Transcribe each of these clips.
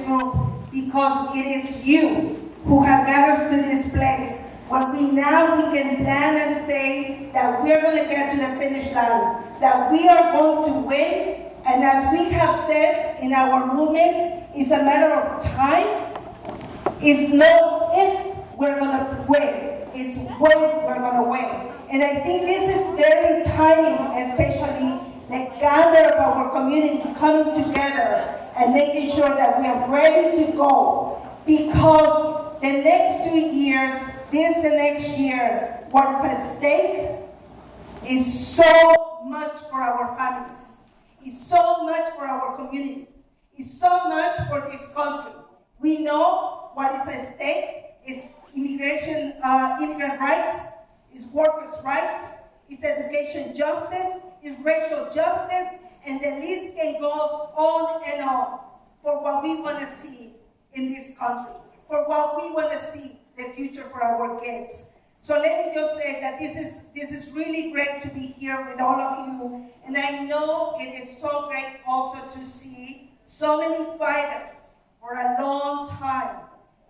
group because it is you who have got us to this place where we can plan and say that we're going to get to the finish line, that we are going to win, and as we have said in our movements, it's a matter of time. It's not if we're going to win, it's when we're going to win. And I think this is very timely, especially the gather of our community coming together and making sure that we are ready to go. Because the next 2 years, this and next year, what is at stake is so much for our families. It's so much for our community. It's so much for this country. We know what is at stake is immigrant rights, is workers' rights, is education justice, is racial justice, and the list can go on and on for what we want to see in this country, for what we want to see the future for our kids. So let me just say that this is really great to be here with all of you, and I know it is so great also to see so many fighters for a long time,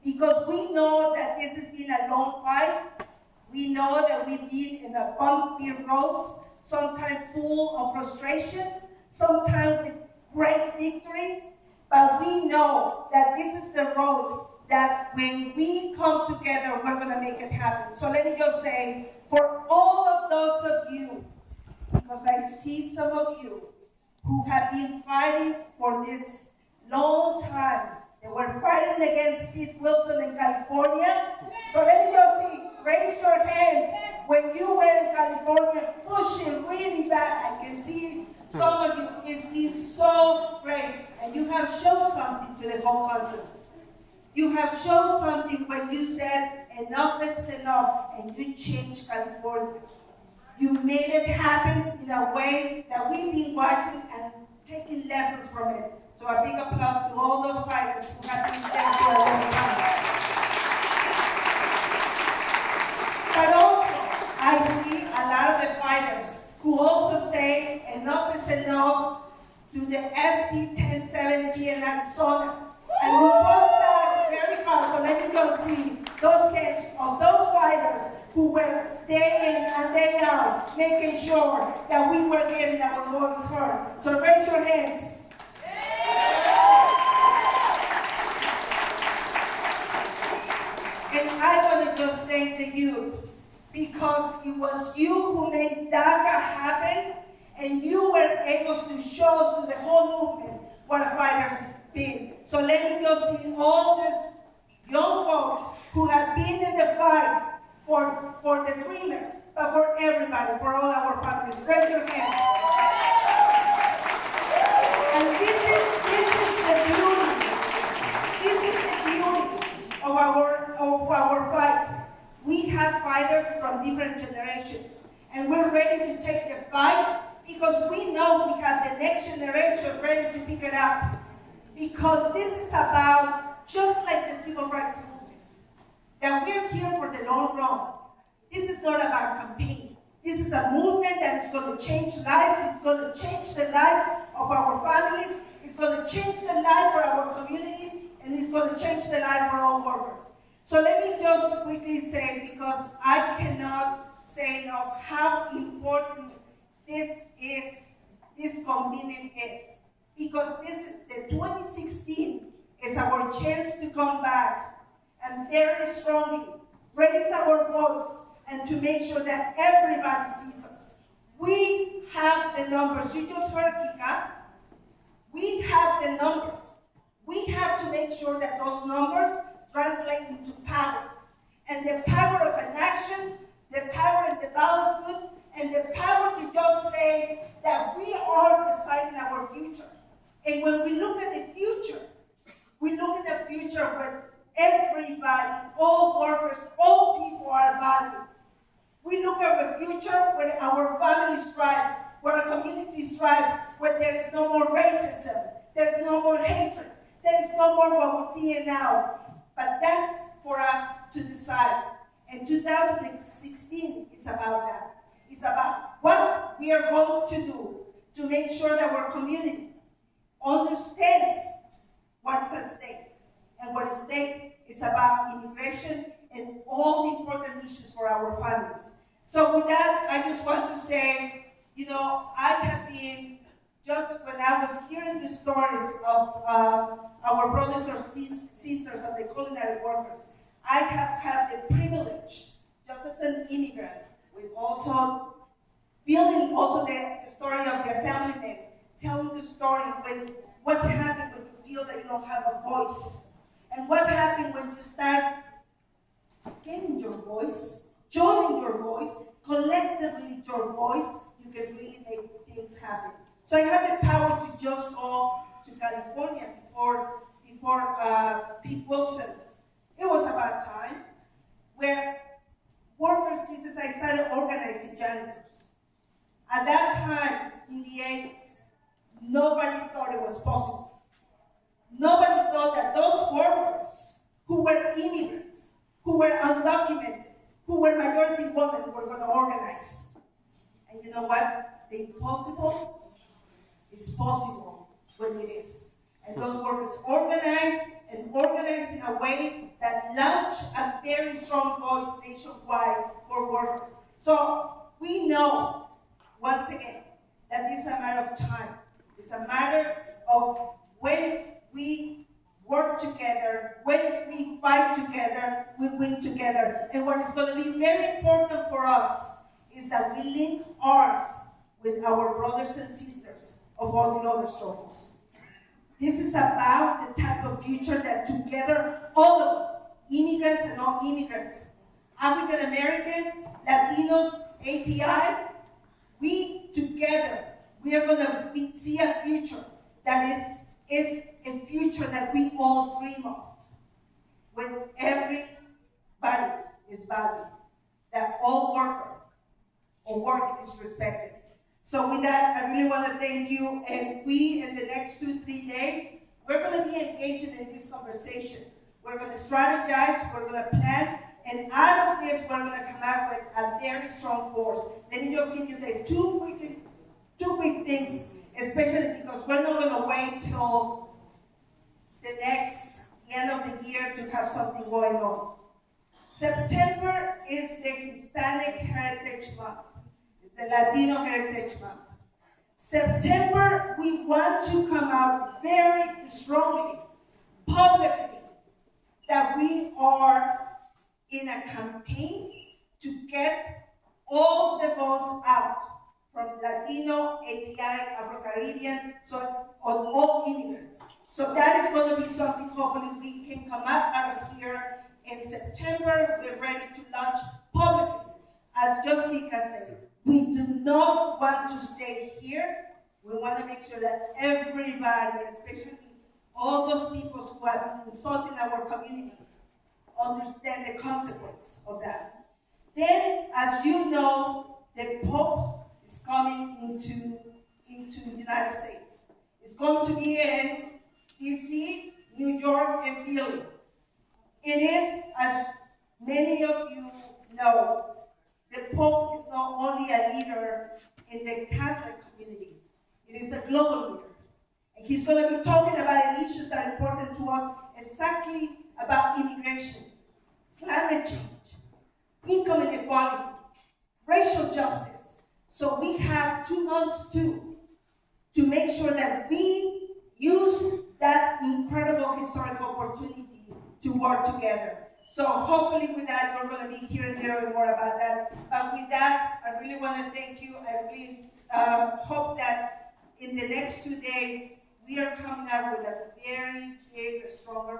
because we know that this has been a long fight. We know that we've been in a bumpy roads, sometimes full of frustrations, sometimes with great victories, but we know that this is the road that when we come together, we're going to make it happen. So let me just say, for all of those of you, because I see some of you who have been fighting for this long time, they were fighting against Pete Wilson in California. So let me just see, raise your hands when you were in California pushing really bad. I can see some of you, it's been so great, and you have shown something to the whole country. You have shown something when you said, enough is enough, and you changed California. You made it happen in a way that we've been watching and taking lessons from it. So a big applause to all those fighters who have been there for a long time. But also, I see a lot of the fighters who also say enough is enough to the SB 1070 in Arizona. And we fought back very hard. So let me go see those hands of those fighters who were day in and day out making sure that we were getting our voice heard. So raise your hands. And I want to just thank the youth, because it was you who made DACA happen, and you were able to show us to the whole movement what a fighter's been. So let me just see all these young folks who have been in the fight for the dreamers, but for everybody, for all our families. Raise your hands. And this is the beauty. This is the beauty of our fight. We have fighters from different generations, and we're ready to take the fight because we know we have the next generation ready to pick it up. Because this is about, just like the civil rights movement, that we're here for the long run. This is not about campaign. This is a movement that is going to change lives. It's going to change the lives of our families. It's going to change the life for our communities, and it's going to change the life for all workers. So let me just quickly say, because I cannot say enough how important this convening is. Because this is the 2016 is our chance to come back and very strongly raise our voice and to make sure that everybody sees us. We have the numbers. You just heard Kika. We have the numbers. We have to make sure that those numbers translate into power. And the power of an action, the power in the ballot book, and the power to just say that we are deciding our future. And when we look at the future, we look at the future where everybody, all workers, all people are valued. We look at the future where our families thrive, where our communities thrive, where there is no more racism, there is no more hatred, there is no more what we see now. But that's for us to decide. And 2016 is about that. It's about what we are going to do to make sure that our community understands what's at stake. state is about immigration and all the important issues for our families. So with that, I just want to say, I have been, just when I was hearing the stories of our brothers or sisters of the culinary workers, I have had the privilege, just as an immigrant, with also feeling also the story of the assemblyman, telling the story with what happened when you feel that you don't have a voice, and what happened when you start getting your voice, joining your voice, collectively your voice, you can really make things happen. So I had the power to just go to California before Pete Wilson. It was about time where workers, I started organizing janitors. At that time, in the 80s, nobody thought it was possible. Nobody thought that those workers who were immigrants, who were undocumented, who were majority women were going to organize. And you know what? The impossible is possible when it is. And those workers organized in a way that launched a very strong voice nationwide for workers. So we know, once again, that it's a matter of time. It's a matter of when we work together, when we fight together, we win together. And what is going to be very important for us is that we link arms with our brothers and sisters of all the other souls. This is about the type of future that together, all of us, immigrants and non-immigrants, African Americans, Latinos, API, we together, we are going to see a future that is a future that we all dream of, when everybody is valued, that all work is respected. So with that, I really want to thank you, and we, in the next 2-3 days, we're going to be engaging in these conversations. We're going to strategize, we're going to plan, and out of this, we're going to come out with a very strong force. Let me just give you the two quick things, especially because we're not going to wait till the end of the year to have something going on. September is the Hispanic Heritage Month. The Latino Heritage Month. September, we want to come out very strongly, publicly, that we are in a campaign to get all the vote out from Latino, API, Afro-Caribbean, so on all immigrants. So that is going to be something hopefully we can come out of here in September. We're ready to launch publicly. As Jessica said, we do not want to stay here. We want to make sure that everybody, especially all those people who have been insulting our community, understand the consequence of that. Then, as you know, the Pope is coming into the United States. It's going to be in DC, New York, and Philly. It is, as many of you know, the Pope is not only a leader in the Catholic community, it is a global leader. And he's going to be talking about issues that are important to us, exactly about immigration, climate change, income inequality, racial justice. So we have 2 months to make sure that we use that incredible historical opportunity to work together. So hopefully with that, you're going to be hearing more about that. But with that, I really want to thank you. I really hope that in the next 2 days, we are coming out with a very big, stronger